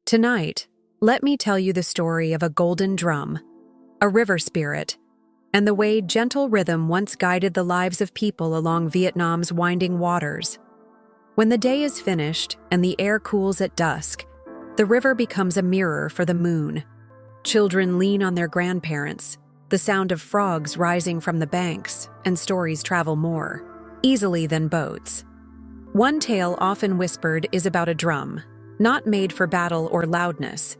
Tonight, let me tell you the story of a golden drum, a river spirit, and the way gentle rhythm once guided the lives of people along Vietnam's winding waters. When the day is finished and the air cools at dusk, the river becomes a mirror for the moon. Children lean on their grandparents, the sound of frogs rising from the banks, and stories travel more easily than boats. One tale often whispered is about a drum, not made for battle or loudness,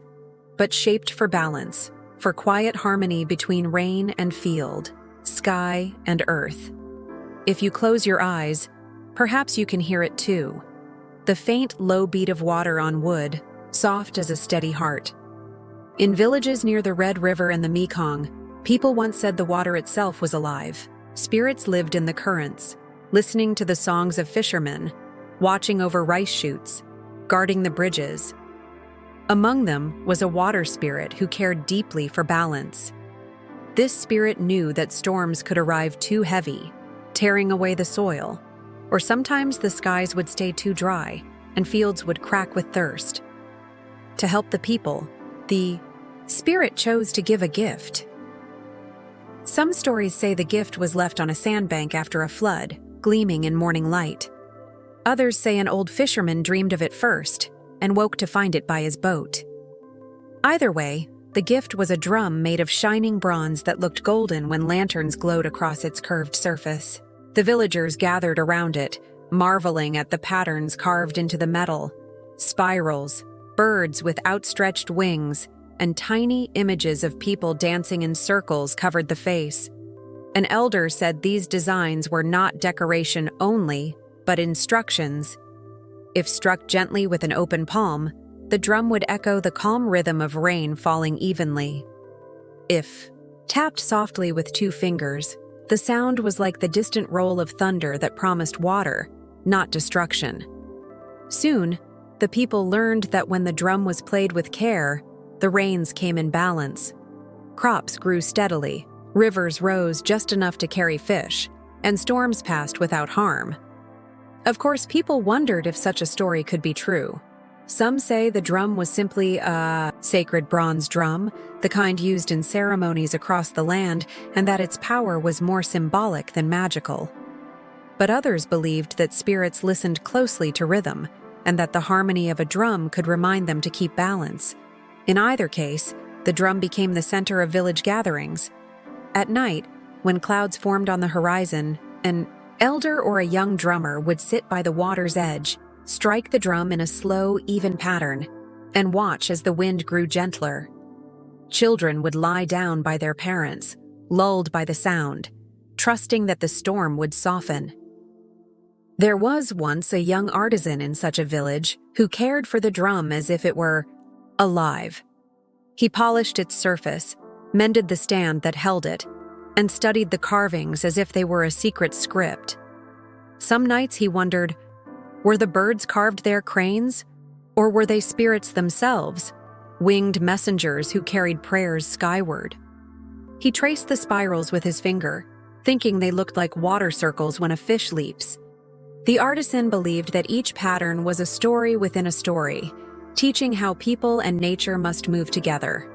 but shaped for balance, for quiet harmony between rain and field, sky and earth. If you close your eyes, perhaps you can hear it too. The faint, low beat of water on wood, soft as a steady heart. In villages near the Red River and the Mekong, people once said the water itself was alive. Spirits lived in the currents, listening to the songs of fishermen, watching over rice shoots, guarding the bridges. Among them was a water spirit who cared deeply for balance. This spirit knew that storms could arrive too heavy, tearing away the soil, or sometimes the skies would stay too dry and fields would crack with thirst. To help the people, the spirit chose to give a gift. Some stories say the gift was left on a sandbank after a flood, gleaming in morning light. Others say an old fisherman dreamed of it first and woke to find it by his boat. Either way, the gift was a drum made of shining bronze that looked golden when lanterns glowed across its curved surface. The villagers gathered around it, marveling at the patterns carved into the metal: spirals, birds with outstretched wings, and tiny images of people dancing in circles covered the face. An elder said these designs were not decoration only, but instructions. If struck gently with an open palm, the drum would echo the calm rhythm of rain falling evenly. If tapped softly with 2 fingers, the sound was like the distant roll of thunder that promised water, not destruction. Soon, the people learned that when the drum was played with care, the rains came in balance. Crops grew steadily, rivers rose just enough to carry fish, and storms passed without harm. Of course, people wondered if such a story could be true. Some say the drum was simply a sacred bronze drum, the kind used in ceremonies across the land, and that its power was more symbolic than magical. But others believed that spirits listened closely to rhythm, and that the harmony of a drum could remind them to keep balance. In either case, the drum became the center of village gatherings. At night, when clouds formed on the horizon, an elder or a young drummer would sit by the water's edge, strike the drum in a slow, even pattern, and watch as the wind grew gentler. Children would lie down by their parents, lulled by the sound, trusting that the storm would soften. There was once a young artisan in such a village who cared for the drum as if it were alive. He polished its surface, mended the stand that held it, and studied the carvings as if they were a secret script. Some nights he wondered, were the birds carved there cranes? Or were they spirits themselves, winged messengers who carried prayers skyward? He traced the spirals with his finger, thinking they looked like water circles when a fish leaps. The artisan believed that each pattern was a story within a story, teaching how people and nature must move together.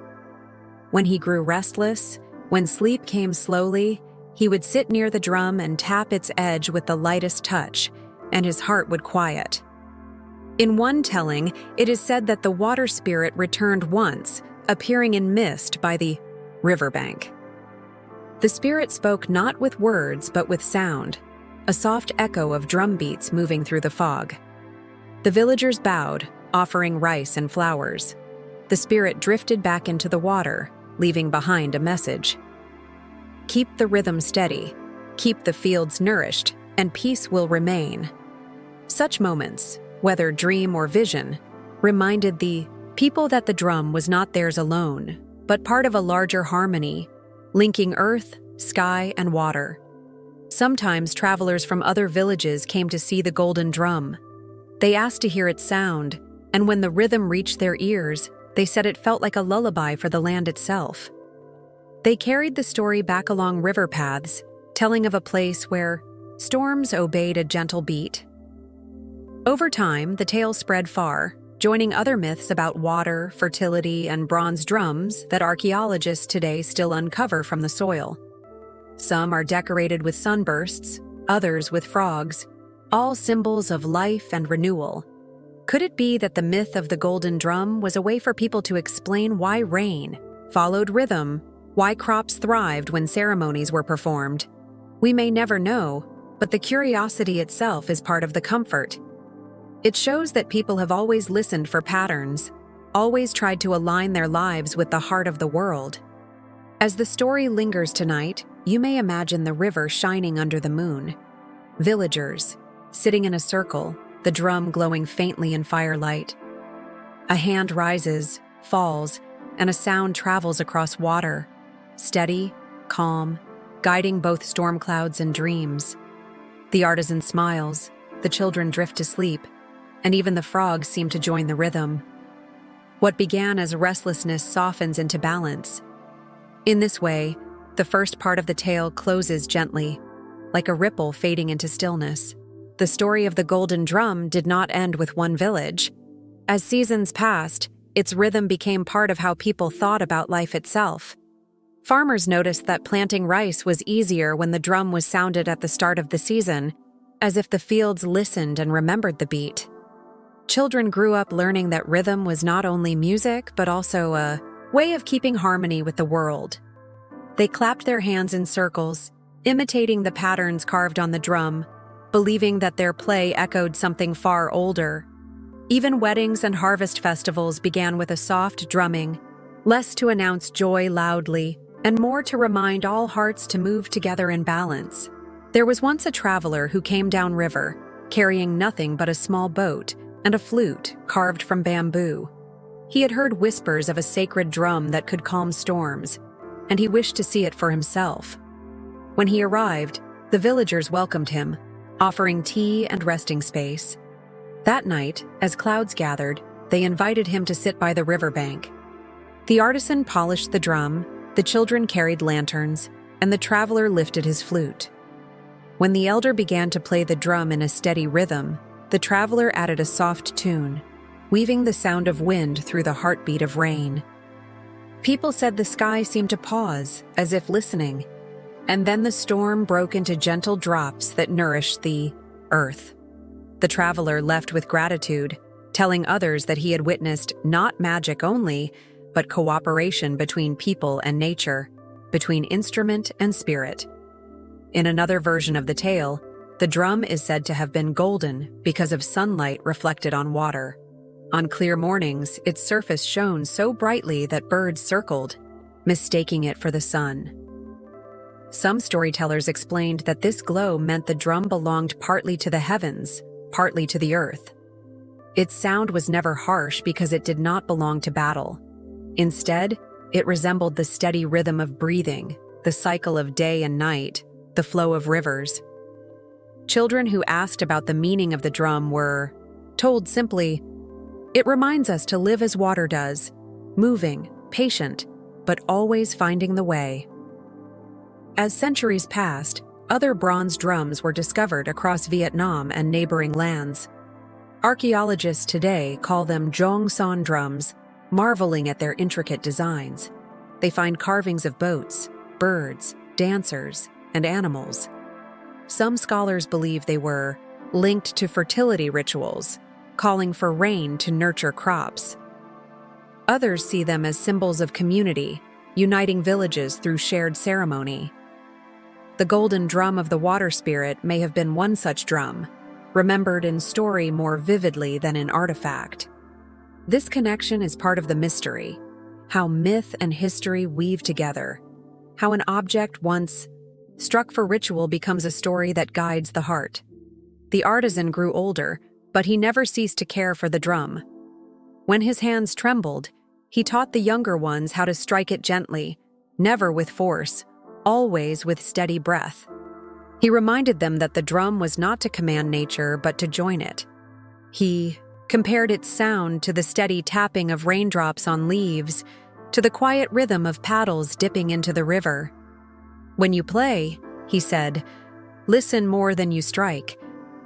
When he grew restless, when sleep came slowly, he would sit near the drum and tap its edge with the lightest touch, and his heart would quiet. In one telling, it is said that the water spirit returned once, appearing in mist by the riverbank. The spirit spoke not with words but with sound, a soft echo of drum beats moving through the fog. The villagers bowed, offering rice and flowers. The spirit drifted back into the water, leaving behind a message. Keep the rhythm steady, keep the fields nourished, and peace will remain. Such moments, whether dream or vision, reminded the people that the drum was not theirs alone, but part of a larger harmony, linking earth, sky, and water. Sometimes travelers from other villages came to see the golden drum. They asked to hear its sound, and when the rhythm reached their ears, they said it felt like a lullaby for the land itself. They carried the story back along river paths, telling of a place where storms obeyed a gentle beat. Over time, the tale spread far, joining other myths about water, fertility, and bronze drums that archaeologists today still uncover from the soil. Some are decorated with sunbursts, others with frogs, all symbols of life and renewal. Could it be that the myth of the golden drum was a way for people to explain why rain followed rhythm, why crops thrived when ceremonies were performed? We may never know, but the curiosity itself is part of the comfort. It shows that people have always listened for patterns, always tried to align their lives with the heart of the world. As the story lingers tonight, you may imagine the river shining under the moon. Villagers, sitting in a circle, the drum glowing faintly in firelight. A hand rises, falls, and a sound travels across water, steady, calm, guiding both storm clouds and dreams. The artisan smiles, the children drift to sleep, and even the frogs seem to join the rhythm. What began as restlessness softens into balance. In this way, the first part of the tale closes gently, like a ripple fading into stillness. The story of the golden drum did not end with one village. As seasons passed, its rhythm became part of how people thought about life itself. Farmers noticed that planting rice was easier when the drum was sounded at the start of the season, as if the fields listened and remembered the beat. Children grew up learning that rhythm was not only music, but also a way of keeping harmony with the world. They clapped their hands in circles, imitating the patterns carved on the drum, believing that their play echoed something far older. Even weddings and harvest festivals began with a soft drumming, less to announce joy loudly, and more to remind all hearts to move together in balance. There was once a traveler who came downriver, carrying nothing but a small boat and a flute carved from bamboo. He had heard whispers of a sacred drum that could calm storms, and he wished to see it for himself. When he arrived, the villagers welcomed him, offering tea and resting space. That night, as clouds gathered, they invited him to sit by the riverbank. The artisan polished the drum, the children carried lanterns, and the traveler lifted his flute. When the elder began to play the drum in a steady rhythm, the traveler added a soft tune, weaving the sound of wind through the heartbeat of rain. People said the sky seemed to pause, as if listening, and then the storm broke into gentle drops that nourished the earth. The traveler left with gratitude, telling others that he had witnessed not magic only, but cooperation between people and nature, between instrument and spirit. In another version of the tale, the drum is said to have been golden because of sunlight reflected on water. On clear mornings, its surface shone so brightly that birds circled, mistaking it for the sun. Some storytellers explained that this glow meant the drum belonged partly to the heavens, partly to the earth. Its sound was never harsh because it did not belong to battle. Instead, it resembled the steady rhythm of breathing, the cycle of day and night, the flow of rivers. Children who asked about the meaning of the drum were told simply, "It reminds us to live as water does, moving, patient, but always finding the way." As centuries passed, other bronze drums were discovered across Vietnam and neighboring lands. Archaeologists today call them Jong Son drums, marveling at their intricate designs. They find carvings of boats, birds, dancers, and animals. Some scholars believe they were linked to fertility rituals, calling for rain to nurture crops. Others see them as symbols of community, uniting villages through shared ceremony. The golden drum of the water spirit may have been one such drum, remembered in story more vividly than in artifact. This connection is part of the mystery, how myth and history weave together, how an object once struck for ritual becomes a story that guides the heart. The artisan grew older, but he never ceased to care for the drum. When his hands trembled, he taught the younger ones how to strike it gently, never with force, always with steady breath. He reminded them that the drum was not to command nature, but to join it. He compared its sound to the steady tapping of raindrops on leaves, to the quiet rhythm of paddles dipping into the river. "When you play," he said, "listen more than you strike.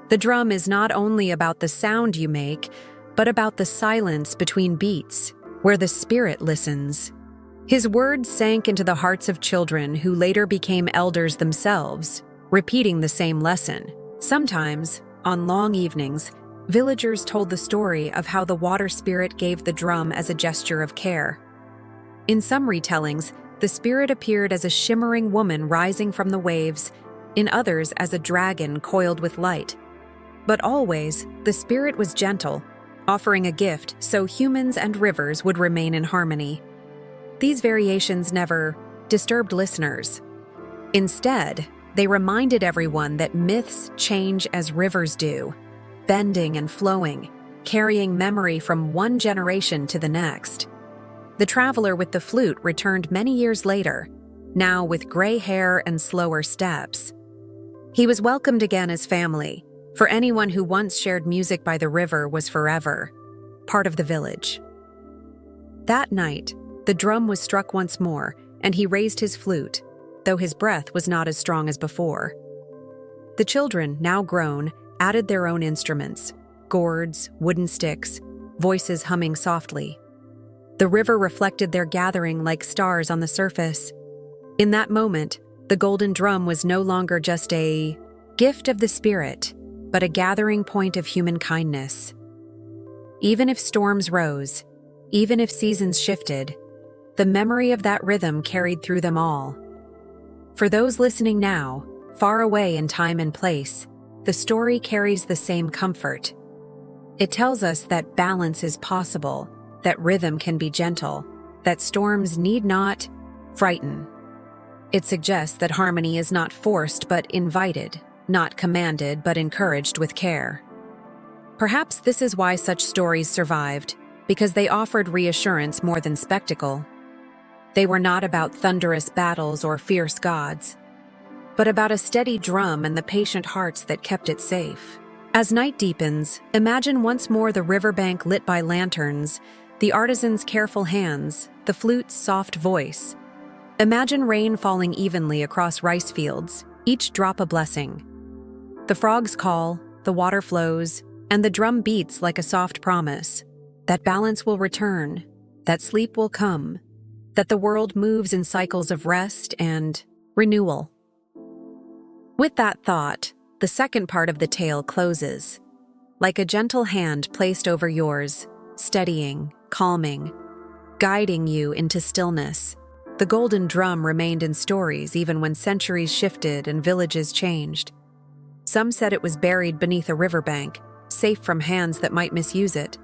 The drum is not only about the sound you make, but about the silence between beats, where the spirit listens. His words sank into the hearts of children who later became elders themselves, repeating the same lesson. Sometimes, on long evenings, villagers told the story of how the water spirit gave the drum as a gesture of care. In some retellings, the spirit appeared as a shimmering woman rising from the waves, in others as a dragon coiled with light. But always, the spirit was gentle, offering a gift so humans and rivers would remain in harmony. These variations never disturbed listeners. Instead, they reminded everyone that myths change as rivers do, bending and flowing, carrying memory from one generation to the next. The traveler with the flute returned many years later, now with gray hair and slower steps. He was welcomed again as family, for anyone who once shared music by the river was forever part of the village. That night, the drum was struck once more, and he raised his flute, though his breath was not as strong as before. The children, now grown, added their own instruments, gourds, wooden sticks, voices humming softly. The river reflected their gathering like stars on the surface. In that moment, the golden drum was no longer just a gift of the spirit, but a gathering point of human kindness. Even if storms rose, even if seasons shifted, the memory of that rhythm carried through them all. For those listening now, far away in time and place, the story carries the same comfort. It tells us that balance is possible, that rhythm can be gentle, that storms need not frighten. It suggests that harmony is not forced but invited, not commanded but encouraged with care. Perhaps this is why such stories survived, because they offered reassurance more than spectacle. They were not about thunderous battles or fierce gods, but about a steady drum and the patient hearts that kept it safe. As night deepens, imagine once more the riverbank lit by lanterns, the artisan's careful hands, the flute's soft voice. Imagine rain falling evenly across rice fields, each drop a blessing. The frogs call, the water flows, and the drum beats like a soft promise that balance will return, that sleep will come, that the world moves in cycles of rest and renewal. With that thought, the second part of the tale closes. Like a gentle hand placed over yours, steadying, calming, guiding you into stillness. The golden drum remained in stories even when centuries shifted and villages changed. Some said it was buried beneath a riverbank, safe from hands that might misuse it.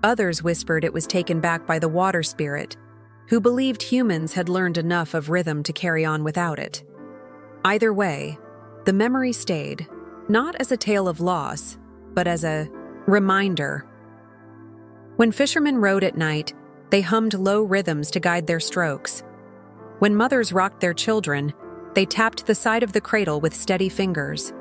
Others whispered it was taken back by the water spirit, who believed humans had learned enough of rhythm to carry on without it. Either way, the memory stayed, not as a tale of loss, but as a reminder. When fishermen rowed at night, they hummed low rhythms to guide their strokes. When mothers rocked their children, they tapped the side of the cradle with steady fingers.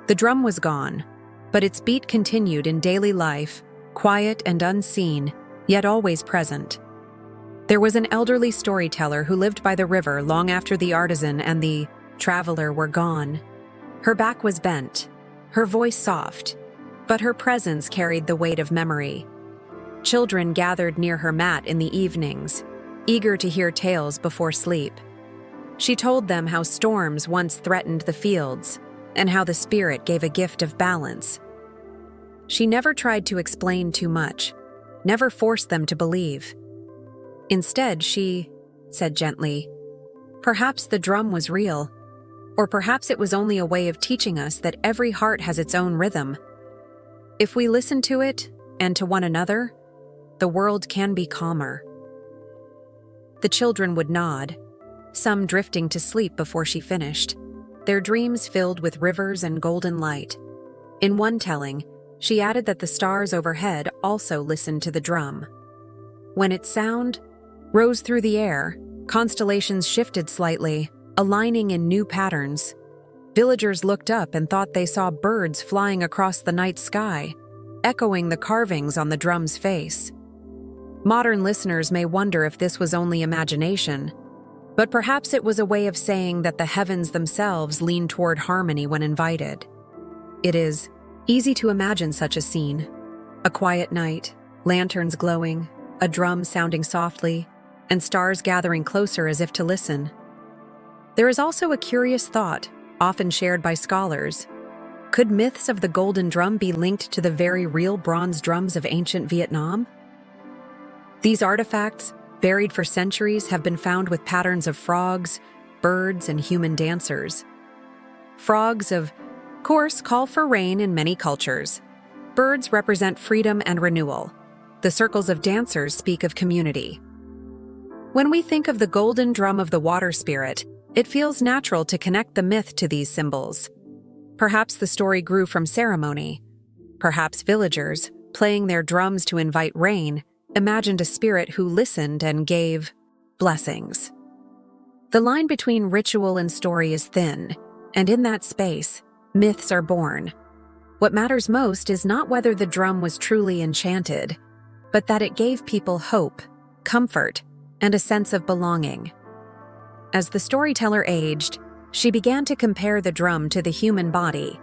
The drum was gone, but its beat continued in daily life, quiet and unseen, yet always present. There was an elderly storyteller who lived by the river long after the artisan and the traveler were gone. Her back was bent, her voice soft, but her presence carried the weight of memory. Children gathered near her mat in the evenings, eager to hear tales before sleep. She told them how storms once threatened the fields, and how the spirit gave a gift of balance. She never tried to explain too much, never forced them to believe. Instead, she said gently, "Perhaps the drum was real, or perhaps it was only a way of teaching us that every heart has its own rhythm. If we listen to it, and to one another, the world can be calmer." The children would nod, some drifting to sleep before she finished, their dreams filled with rivers and golden light. In one telling, she added that the stars overhead also listened to the drum. When its sound rose through the air, constellations shifted slightly, aligning in new patterns. Villagers looked up and thought they saw birds flying across the night sky, echoing the carvings on the drum's face. Modern listeners may wonder if this was only imagination, but perhaps it was a way of saying that the heavens themselves lean toward harmony when invited. It is easy to imagine such a scene. A quiet night, lanterns glowing, a drum sounding softly, and stars gathering closer as if to listen. There is also a curious thought, often shared by scholars. Could myths of the golden drum be linked to the very real bronze drums of ancient Vietnam? These artifacts, buried for centuries, have been found with patterns of frogs, birds, and human dancers. Frogs, of course, call for rain in many cultures. Birds represent freedom and renewal. The circles of dancers speak of community. When we think of the golden drum of the water spirit, it feels natural to connect the myth to these symbols. Perhaps the story grew from ceremony. Perhaps villagers, playing their drums to invite rain, imagined a spirit who listened and gave blessings. The line between ritual and story is thin, and in that space, myths are born. What matters most is not whether the drum was truly enchanted, but that it gave people hope, comfort, and a sense of belonging. As the storyteller aged, she began to compare the drum to the human body.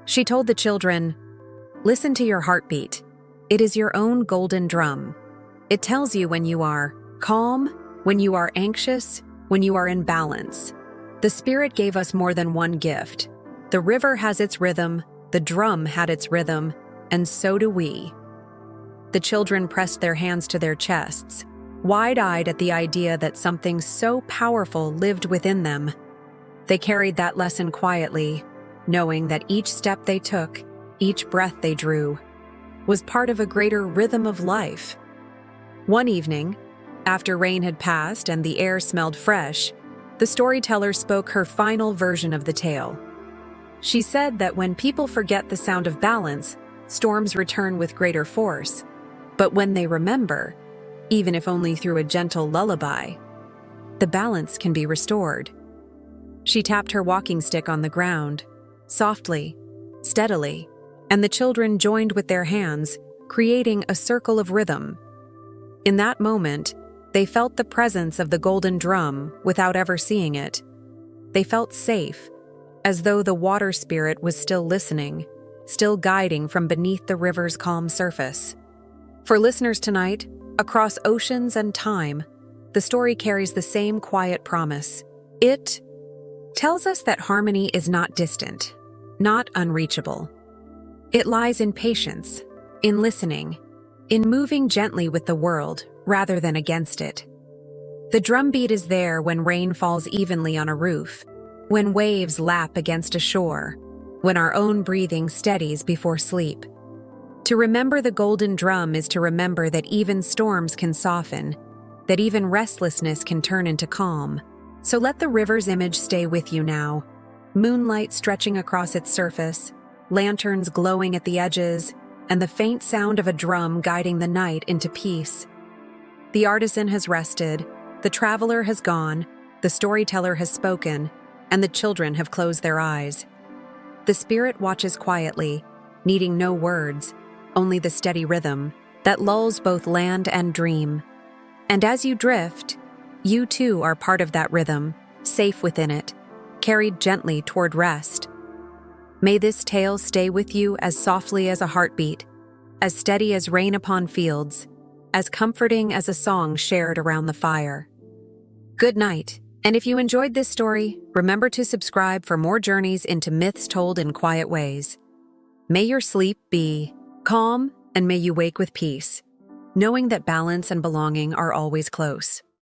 She told the children, "Listen to your heartbeat. It is your own golden drum. It tells you when you are calm, when you are anxious, when you are in balance." The spirit gave us more than one gift. The river has its rhythm, the drum had its rhythm, and so do we. The children pressed their hands to their chests, wide-eyed at the idea that something so powerful lived within them. They carried that lesson quietly, knowing that each step they took, each breath they drew, was part of a greater rhythm of life. One evening, after rain had passed and the air smelled fresh, the storyteller spoke her final version of the tale. She said that when people forget the sound of balance, storms return with greater force. But when they remember, even if only through a gentle lullaby, the balance can be restored. She tapped her walking stick on the ground, softly, steadily, and the children joined with their hands, creating a circle of rhythm. In that moment, they felt the presence of the golden drum without ever seeing it. They felt safe, as though the water spirit was still listening, still guiding from beneath the river's calm surface. For listeners tonight, across oceans and time, the story carries the same quiet promise. It tells us that harmony is not distant, not unreachable. It lies in patience, in listening, in moving gently with the world rather than against it. The drumbeat is there when rain falls evenly on a roof, when waves lap against a shore, when our own breathing steadies before sleep. To remember the golden drum is to remember that even storms can soften, that even restlessness can turn into calm. So let the river's image stay with you now. Moonlight stretching across its surface, lanterns glowing at the edges, and the faint sound of a drum guiding the night into peace. The artisan has rested, the traveler has gone, the storyteller has spoken, and the children have closed their eyes. The spirit watches quietly, needing no words, only the steady rhythm that lulls both land and dream. And as you drift, you too are part of that rhythm, safe within it, carried gently toward rest. May this tale stay with you as softly as a heartbeat, as steady as rain upon fields, as comforting as a song shared around the fire. Good night, and if you enjoyed this story, remember to subscribe for more journeys into myths told in quiet ways. May your sleep be calm, and may you wake with peace, knowing that balance and belonging are always close.